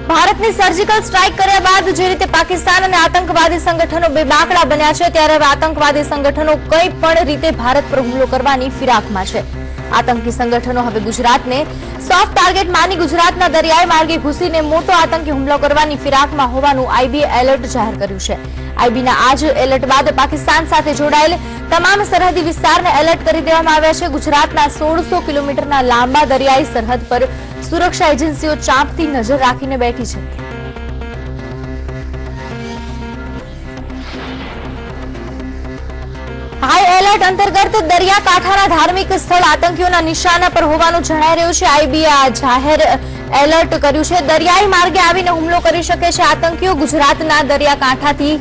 ભારતની surgical strike કર્યા બાદ જે રીતે પાકિસ્તાન અને આતંકવાદી સંગઠનો બેબાકડા બન્યા છે, ત્યારે હવે આતંકવાદી સંગઠનો કંઈ પણ રીતે ભારત પર હુમલો કરવાની ફિરાકમાં છે. આતંકી સંગઠનો હવે ગુજરાતને સોફ્ટ ટાર્ગેટ માની ગુજરાતના દરિયાઈ માર્ગે ઘૂસીને મોટો આતંકી હુમલો કરવાની ફિરાકમાં હોવાનું આઈબીએ એલર્ટ જાહેર કર્યું છે. આઈબીના આ જ એલર્ટ બાદ પાકિસ્તાન સાથે જોડાયેલ તમામ સરહદી વિસ્તારને એલર્ટ કરી દેવામાં આવ્યા છે. ગુજરાતના 1600 કિલોમીટરના લાંબા દરિયાઈ સરહદ પર સુરક્ષા એજન્સીઓ ચાંપતી નજર રાખીને બેઠી છે. હાઈ એલર્ટ અંતર્ગત દરિયાકાંઠાના ધાર્મિક સ્થળ આતંકીઓના નિશાના પર હોવાનું જણાઈ રહ્યું છે. આઈબીએ આ જાહેર એલર્ટ કર્યું છે. દરિયાઈ માર્ગે આવીને હુમલો કરી શકે છે આતંકીઓ. ગુજરાતના દરિયાકાંઠાથી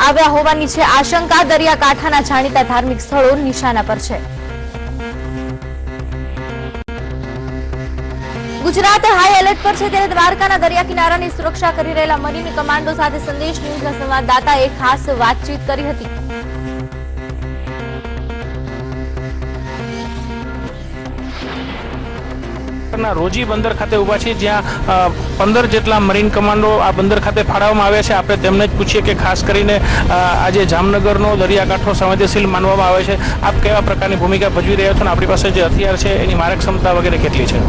આવ્યા હોવાની છે આશંકા. દરિયાકાંઠાના જાણીતા ધાર્મિક સ્થળો નિશાના પર છે. ગુજરાત હાઈ એલર્ટ પર છે, ત્યારે દ્વારકાના દરિયા કિનારાની સુરક્ષા કરી રહેલા મરીન કમાન્ડો સાથે સંદેશ ન્યૂઝના સંવાદદાતાએ ખાસ વાતચીત કરી હતી. રોજી બંદર ખાતે ઉભા છે, જ્યાં 15 જેટલા મરીન કમાન્ડો આ બંદર ખાતે ફાળવવામાં આવ્યા છે. આપણે તેમને જ પૂછીએ કે ખાસ કરીને આજે જામનગરનો દરિયાકાંઠો સંવેદનશીલ માનવામાં આવે છે. આપ કેવા પ્રકારની ભૂમિકા ભજવી રહ્યા છો અને આપણી પાસે જે હથિયાર છે એની મારક ક્ષમતા વગેરે કેટલી છે?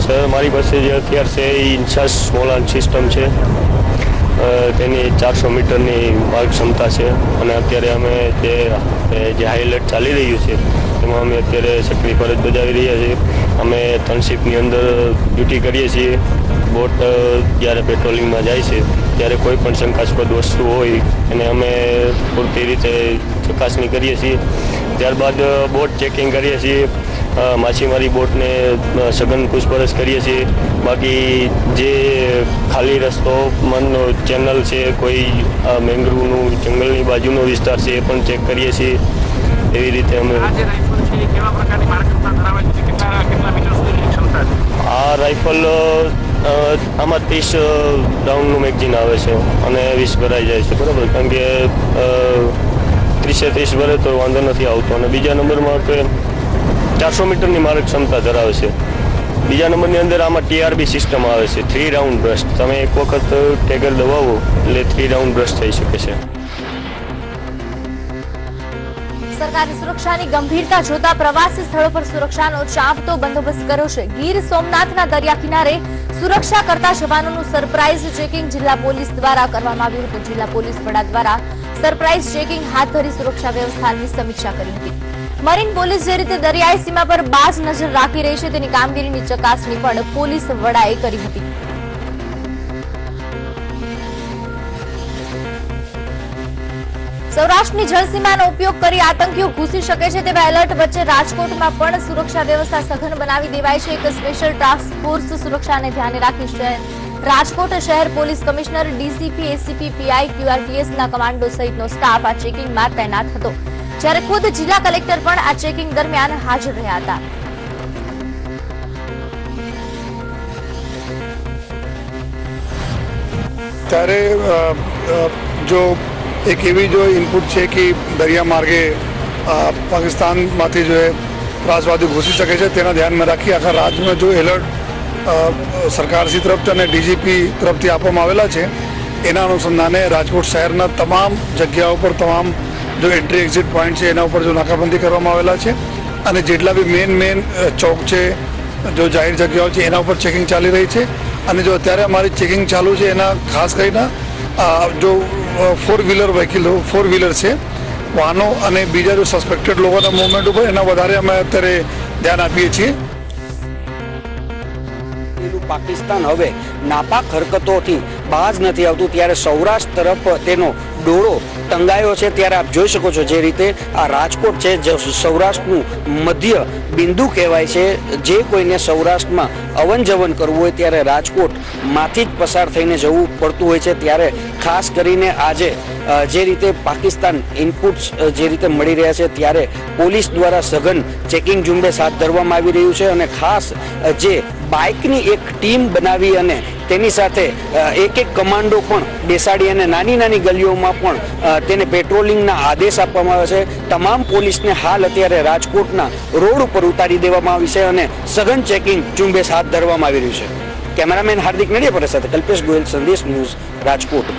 સર, મારી પાસે જે હથિયાર છે એ ઇન્સાસ સ્મોલ આર્મ સિસ્ટમ છે. તેની 400 મીટરની માર્ક ક્ષમતા છે અને અત્યારે અમે જે હાઈ એલર્ટ ચાલી રહ્યું છે તેમાં અમે અત્યારે સક્રિય ફરજ બજાવી રહ્યા છીએ. અમે 3 શિપની અંદર ડ્યુટી કરીએ છીએ. બોટ જ્યારે પેટ્રોલિંગમાં જાય છે ત્યારે કોઈ પણ શંકાસ્પદ વસ્તુ હોય એને અમે પૂરતી રીતે ચકાસણી કરીએ છીએ. ત્યારબાદ બોટ ચેકિંગ કરીએ છીએ. માછીમારી બોટને સઘન પૂછપરછ કરીએ છીએ. બાકી જે ખાલી રસ્તો મનનો ચેનલ છે, કોઈ મેંગ્રુવનું જંગલની બાજુનો વિસ્તાર છે એ પણ ચેક કરીએ છીએ. એવી રીતે અમે આ રાઇફલ આમાં 30 રાઉન્ડનું મેગઝીન આવે છે અને 20 ભરાઈ જાય છે, બરાબર. કારણ કે 30 ભરે તો વાંધો નથી આવતો. અને બીજા નંબરમાં કે 400 મીટરની મારક ક્ષમતા ધરાવે છે. બીજા નંબરની અંદર આમાં TRB સિસ્ટમ આવે છે, 3 રાઉન્ડ બ્રસ્ટ. તમે એક વખત ટેગર દબાવો એટલે 3 રાઉન્ડ બ્રસ્ટ થઈ શકે છે. સરકારી સુરક્ષાની ગંભીરતા જોતા પ્રવાસી સ્થળો પર સુરક્ષાનો ચાંપતો બંદોબસ્ત કર્યો છે. ગીર સોમનાથના દરિયા કિનારે સુરક્ષા કરતા જવાનોનું સરપ્રાઇઝ ચેકિંગ જિલ્લા પોલીસ દ્વારા કરવામાં આવ્યું હતું. જિલ્લા પોલીસ વડા દ્વારા સરપ્રાઇઝ ચેકિંગ હાથ ધરી સુરક્ષા વ્યવસ્થાની સમીક્ષા કરી હતી. મરીન પોલીસ જે રીતે દરિયાઈ સીમા પર બાજ નજર રાખી રહી છે તેની કામગીરીની ચકાસણી પણ પોલીસ વડાએ કરી હતી. સૌરાષ્ટ્રની જળસીમાનો ઉપયોગ કરી આતંકીઓ ઘૂસી શકે છે તેવા એલર્ટ વચ્ચે રાજકોટમાં પણ સુરક્ષા વ્યવસ્થા સઘન બનાવી દેવાઈ છે. એક સ્પેશિયલ ટાસ્ક ફોર્સ સુરક્ષાને ધ્યાને રાખી રાજકોટ શહેર police commissioner, DCP, ACP, PI, QRTSના કમાન્ડો સહિતનો સ્ટાફ આ ચેકિંગમાં તૈનાત હતો, જ્યારે ખુદ જિલ્લા કલેક્ટર પણ આ ચેકિંગ દરમિયાન હાજર રહ્યા હતા. ત્યારે જો એક એવી જો ઇનપુટ છે કે દરિયા માર્ગે પાકિસ્તાનમાંથી જો ત્રાસવાદી ઘૂસી શકે છે, તેના ધ્યાનમાં રાખી આખા રાજ્યમાં જો એલર્ટ સરકારશ્રી તરફથી અને ડીજીપી તરફથી આપવામાં આવેલા છે. એના અનુસંધાને રાજકોટ શહેરના તમામ જગ્યાઓ પર તમામ જો એન્ટ્રી એક્ઝિટ પોઈન્ટ છે એના ઉપર જો નાકાબંધી કરવામાં આવેલા છે. અને જેટલા બી મેન ચોક છે, જો જાહેર જગ્યાઓ છે એના ઉપર ચેકિંગ ચાલી રહી છે. અને જો અત્યારે અમારી ચેકિંગ ચાલુ છે એના ખાસ કરીને જો 4 વ્હીલર છે વાહનો અને બીજા જો સસ્પેક્ટેડ લોકોના મૂવમેન્ટ ઉપર એના વધારે અમે અત્યારે ધ્યાન આપીએ છીએ. પાકિસ્તાન હવે નાપાક હરકતોથી બાજ નથી આવતું, ત્યારે સૌરાષ્ટ્ર તરફ તેનો ડોળો ટંગાયો છે. ત્યારે આપ જોઈ શકો છો જે રીતે આ રાજકોટ છે, જે સૌરાષ્ટ્રનું મધ્ય બિંદુ કહેવાય છે. જે કોઈને સૌરાષ્ટ્રમાં અવન જવન કરવું હોય ત્યારે રાજકોટમાંથી જ પસાર થઈને જવું પડતું હોય છે. ત્યારે ખાસ કરીને આજે જે રીતે પાકિસ્તાન ઇનપુટ્સ જે રીતે મળી રહ્યા છે, ત્યારે પોલીસ દ્વારા સઘન ચેકિંગ ઝુંબેશ હાથ ધરવામાં આવી રહ્યું છે. અને ખાસ જે બાઇકની એક ટીમ બનાવી અને તેની સાથે એક કમાન્ડો પણ બેસાડી અને નાની ગલીઓમાં પણ તેને પેટ્રોલિંગના આદેશ આપવામાં આવે છે. તમામ પોલીસને હાલ અત્યારે રાજકોટના રોડ ઉપર ઉતારી દેવામાં આવી છે અને સઘન ચેકિંગ ઝુંબેશ હાથ ધરવામાં આવી રહ્યું છે. કેમેરામેન હાર્દિક નડિયાપરા સાથે કલ્પેશ ગોયલ, સંદેશ ન્યૂઝ, રાજકોટ.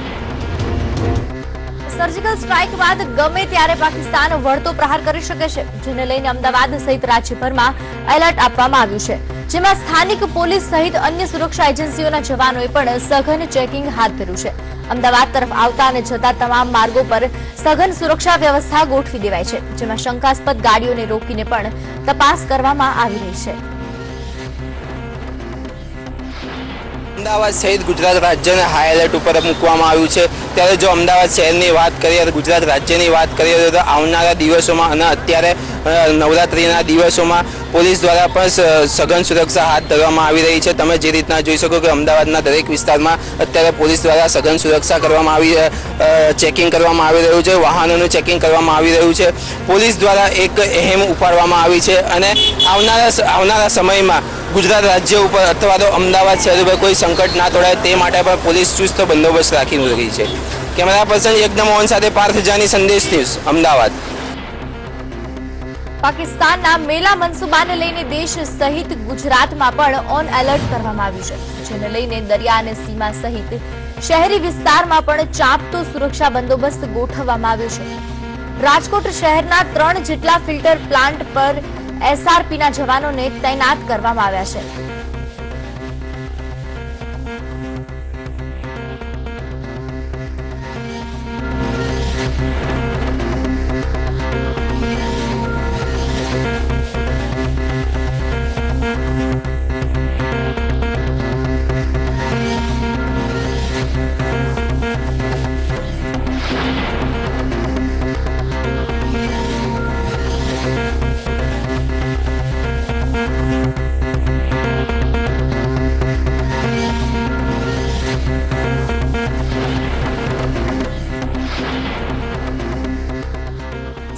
સર્જિકલ સ્ટ્રાઇક બાદ ગમે ત્યારે પાકિસ્તાન વળતો પ્રહાર કરી શકે છે, જેને લઈને અમદાવાદ સહિત રાજ્યભરમાં એલર્ટ આપવામાં આવ્યું છે, જેમાં સ્થાનિક પોલીસ સહિત અન્ય સુરક્ષા એજન્સીઓના જવાનોએ પણ સઘન ચેકિંગ હાથ ધર્યું છે. અમદાવાદ તરફ આવતા અને જતા તમામ માર્ગો પર સઘન સુરક્ષા વ્યવસ્થા ગોઠવી દેવાઈ છે, જેમાં શંકાસ્પદ ગાડીઓને રોકીને પણ તપાસ કરવામાં આવી રહી છે. અમદાવાદ સહિત ગુજરાત રાજ્યને હાઈ એલર્ટ ઉપર મૂકવામાં આવ્યું છે. ત્યારે જો અમદાવાદ શહેરની વાત કરીએ, ગુજરાત રાજ્યની વાત કરીએ તો આવનારા દિવસોમાં અને અત્યારે નવરાત્રિના દિવસોમાં પોલીસ દ્વારા પણ સઘન સુરક્ષા હાથ ધરવામાં આવી રહી છે. તમે જે રીતના જોઈ શકો કે અમદાવાદના દરેક વિસ્તારમાં અત્યારે પોલીસ દ્વારા સઘન સુરક્ષા કરવામાં ચેકિંગ કરવામાં આવી રહ્યું છે, વાહનોનું ચેકિંગ કરવામાં આવી રહ્યું છે. પોલીસ દ્વારા એક અહેમ ઉપાડવામાં આવી છે અને આવનારા સમયમાં ગુજરાત રાજ્ય ઉપર અથવા તો અમદાવાદ શહેર ઉપર કોઈ સંકટ ના તોડાય તે માટે પણ પોલીસ ચુસ્ત બંદોબસ્ત રાખી રહી છે. કેમેરા પર્સન એકદમ મોહન સાથે પાર્થ જાની, સંદેશ ન્યૂઝ, અમદાવાદ. પાકિસ્તાનના મેલા મનસુબાને લઈને દેશ સહિત ગુજરાતમાં પણ ઓન એલર્ટ કરવામાં આવ્યું છે, જેને લઈને દરિયા અને સીમા સહિત શહેરી વિસ્તારમાં પણ ચાંપતો સુરક્ષા બંદોબસ્ત ગોઠવવામાં આવ્યો છે. રાજકોટ શહેરના 3 જેટલા ફિલ્ટર પ્લાન્ટ પર એસઆરપીના જવાનોને તૈનાત કરવામાં આવ્યા છે.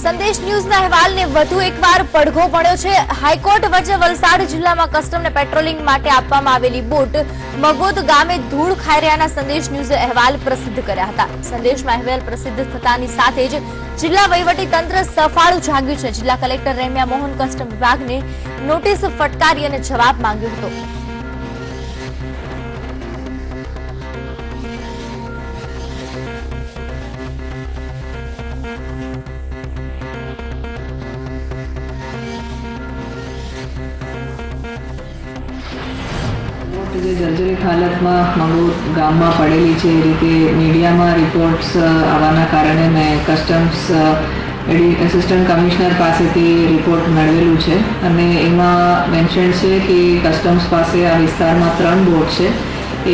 સંદેશ ન્યૂઝના અહેવાલને વધુ એકવાર પડઘો પડ્યો છે. હાઈકોર્ટ વચ્ચે વલસાડ જિલ્લામાં કસ્ટમને પેટ્રોલિંગ માટે આપવામાં આવેલી બોટ મગોદ ગામે ધૂળ ખાઈ રહ્યાના સંદેશ ન્યૂઝે અહેવાલ પ્રસિદ્ધ કર્યા હતા. સંદેશમાં અહેવાલ પ્રસિદ્ધ થતાની સાથે જ જિલ્લા વહીવટી તંત્ર સફાળું જાગ્યું છે. જિલ્લા કલેક્ટર રેમ્યા મોહન કસ્ટમ વિભાગને નોટિસ ફટકારી અને જવાબ માંગ્યો હતો. જે જર્જરિત હાલતમાં મંગોદ ગામમાં પડેલી છે એ રીતે મીડિયામાં રિપોર્ટ્સ આવવાના કારણે મેં કસ્ટમ્સ એસિસ્ટન્ટ કમિશનર પાસેથી રિપોર્ટ મેળવેલું છે અને એમાં મેન્શન છે કે કસ્ટમ્સ પાસે આ વિસ્તારમાં 3 બોટ છે.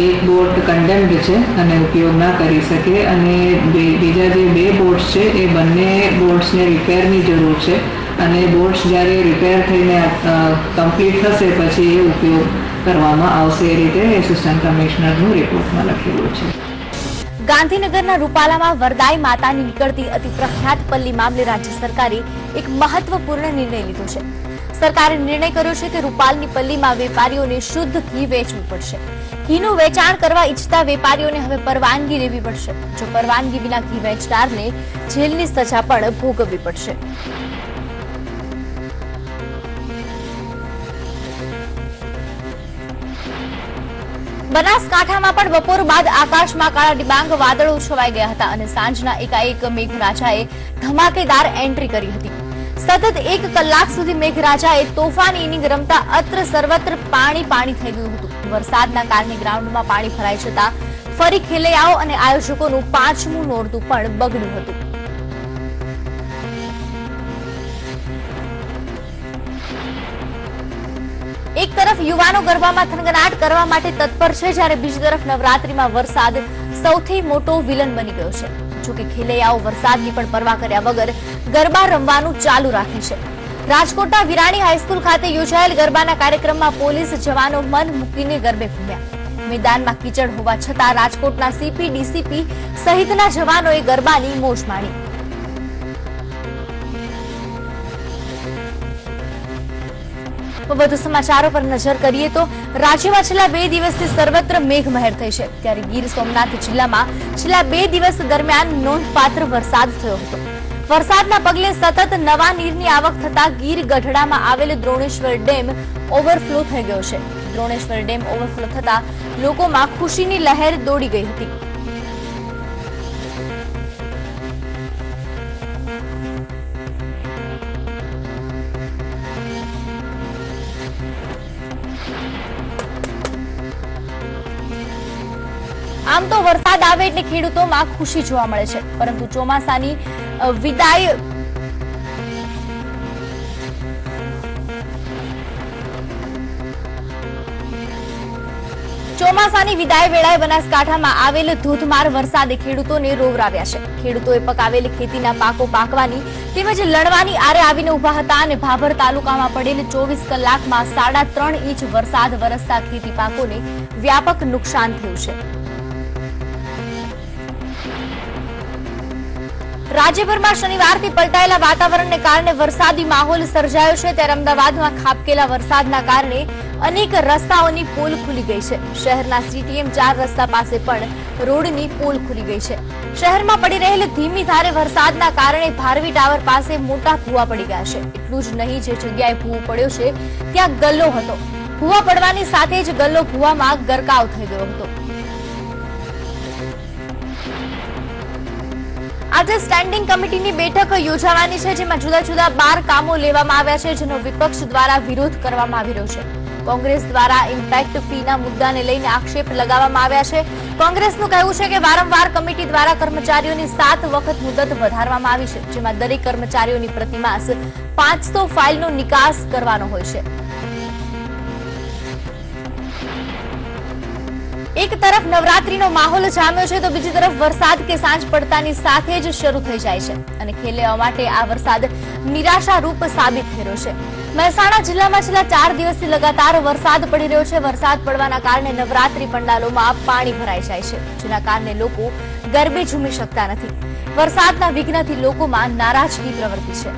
એક બોટ કન્ડેમ્ડ છે અને ઉપયોગ ના કરી શકે અને બીજા જે 2 બોટ્સ છે એ બંને બોટ્સને રિપેરની જરૂર છે અને બોટ્સ જ્યારે રિપેર થઈને કમ્પ્લીટ થશે પછી એ ઉપયોગ કરવામાં આવશે એ રીતે એસિસ્ટન્ટ કમિશનરનું રિપોર્ટમાં લખેલું છે. ગાંધીનગરના રૂપાલામાં વરદાઈ માતાની નીકળતી અતિ પ્રખ્યાત પલ્લી મામલે રાજ્ય સરકારે એક મહત્વપૂર્ણ નિર્ણય લીધો છે. સરકારે નિર્ણય કર્યો છે કે રૂપાલની પલ્લીમાં વેપારીઓને શુદ્ધ ઘી વેચવું પડશે. ઘીનું વેચાણ કરવા ઈચ્છતા વેપારીઓને હવે પરવાનગી લેવી પડશે. જો પરવાનગી વિના ઘી વેચનારને જેલની સજા પણ ભોગવવી પડશે. બનાસકાંઠામાં પણ બપોર બાદ આકાશમાં કાળા ડિબાંગ વાદળો છવાઈ ગયા હતા અને સાંજના એકાએક મેઘરાજાએ ધમાકેદાર એન્ટ્રી કરી હતી. સતત 1 કલાક સુધી મેઘરાજાએ તોફાની ઇનિંગ રમતા અત્ર સર્વત્ર પાણી થઈ ગયું હતું. વરસાદના કારણે ગ્રાઉન્ડમાં પાણી ભરાઈ જતા ફરી ખેલૈયાઓ અને આયોજકોનું 5મું નોરતું પણ બગડ્યું હતું. એક તરફ યુવાનો ગરબામાં થનગનાટ કરવા માટે તત્પર છે, જ્યારે બીજી તરફ નવરાત્રીમાં વરસાદ સૌથી મોટો વિલન બની ગયો છે. જોકે ખેલૈયાઓ વરસાદની પણ પરવા કર્યા વગર ગરબા રમવાનું ચાલુ રાખે છે. રાજકોટના વિરાણી હાઈસ્કૂલ ખાતે યોજાયેલ ગરબાના કાર્યક્રમમાં પોલીસ જવાનો મન મૂકીને ગરબે ઘૂમ્યા. મેદાનમાં કીચડ હોવા છતાં રાજકોટના સીપી, ડીસીપી સહિતના જવાનોએ ગરબાની મોજ માણી. વધુ સમાચારો પર નજર કરીએ તો રાજ્યમાં છેલ્લા 2 દિવસથી સર્વત્ર મેઘમહેર થઈ છે. ત્યારે ગીર સોમનાથ જિલ્લામાં છેલ્લા 2 દિવસ દરમિયાન નોંધપાત્ર વરસાદ થયો હતો. વરસાદના પગલે સતત નવા નીરની આવક થતા ગીર ગઢડામાં આવેલ દ્રોણેશ્વર ડેમ ઓવરફ્લો થઈ ગયો છે. દ્રોણેશ્વર ડેમ ઓવરફ્લો થતા લોકોમાં ખુશીની લહેર દોડી ગઈ હતી. આમ તો વરસાદ આવે એટલે ખેડૂતોમાં ખુશી જોવા મળે છે, પરંતુ ચોમાસાની વિદાય વેળાએ બનાસકાંઠામાં આવેલ ધોધમાર વરસાદે ખેડૂતોને રોવરાવ્યા છે. ખેડૂતોએ પકાવેલ ખેતીના પાકો પાકવાની તેમજ લણવાની આરે આવીને ઉભા હતા અને ભાભર તાલુકામાં પડેલ 24 કલાકમાં 3.5 ઇંચ વરસાદ વરસતા ખેતી પાકોને વ્યાપક નુકસાન થયું છે. રાજ્યભરમાં શનિવારથી પલટાયેલા વાતાવરણને કારણે વરસાદી માહોલ સર્જાયો છે, ત્યારે અમદાવાદમાં ખાબકેલા વરસાદના કારણે અનેક રસ્તાઓની પોલ ખુલી ગઈ છે. શહેરના CTM 4 રસ્તા પાસે પણ રોડની પોલ ખુલી ગઈ છે. શહેરમાં પડી રહેલ ધીમી ધારે વરસાદના કારણે ભારવી ટાવર પાસે મોટા ભૂવા પડી ગયા છે. એટલું જ નહીં, જે જગ્યાએ ભૂવો પડ્યો છે ત્યાં ગલ્લો હતો. ભૂવા પડવાની સાથે જ ગલ્લો ભૂવામાં ગરકાવ થઈ ગયો હતો. આજે સ્ટેન્ડિંગ કમિટીની બેઠક યોજાવાની છે, જેમાં જુદા જુદા 12 કામો લેવામાં આવ્યા છે, જેનો વિપક્ષ દ્વારા વિરોધ કરવામાં આવી રહ્યો છે. કોંગ્રેસ દ્વારા ઇમ્પેક્ટ ફીના મુદ્દાને લઈને આક્ષેપ લગાવવામાં આવ્યા છે. કોંગ્રેસનું કહેવું છે કે વારંવાર કમિટી દ્વારા કર્મચારીઓની 7 વખત મુદત વધારવામાં આવી છે, જેમાં દરેક કર્મચારીઓની પ્રતિમાસ 500 ફાઇલનો નિકાસ કરવાનો હોય છે. એક તરફ નવરાત્રીનો માહોલ જામ્યો છે, તો બીજી તરફ વરસાદ કે સાંજ પડતાની સાથે જ શરૂ થઈ જાય છે અને ખેલૈયાઓ માટે આ વરસાદ નિરાશારૂપ સાબિત થઈ રહ્યો છે. મહેસાણા જિલ્લામાં છેલ્લા 4 દિવસથી લગાતાર વરસાદ પડી રહ્યો છે. વરસાદ પડવાના કારણે નવરાત્રી પંડાલોમાં પાણી ભરાઈ જાય છે, જેના કારણે લોકો ગરબે ઝૂમી શકતા નથી. વરસાદના વિઘ્નથી લોકોમાં નારાજગી પ્રવર્તી છે.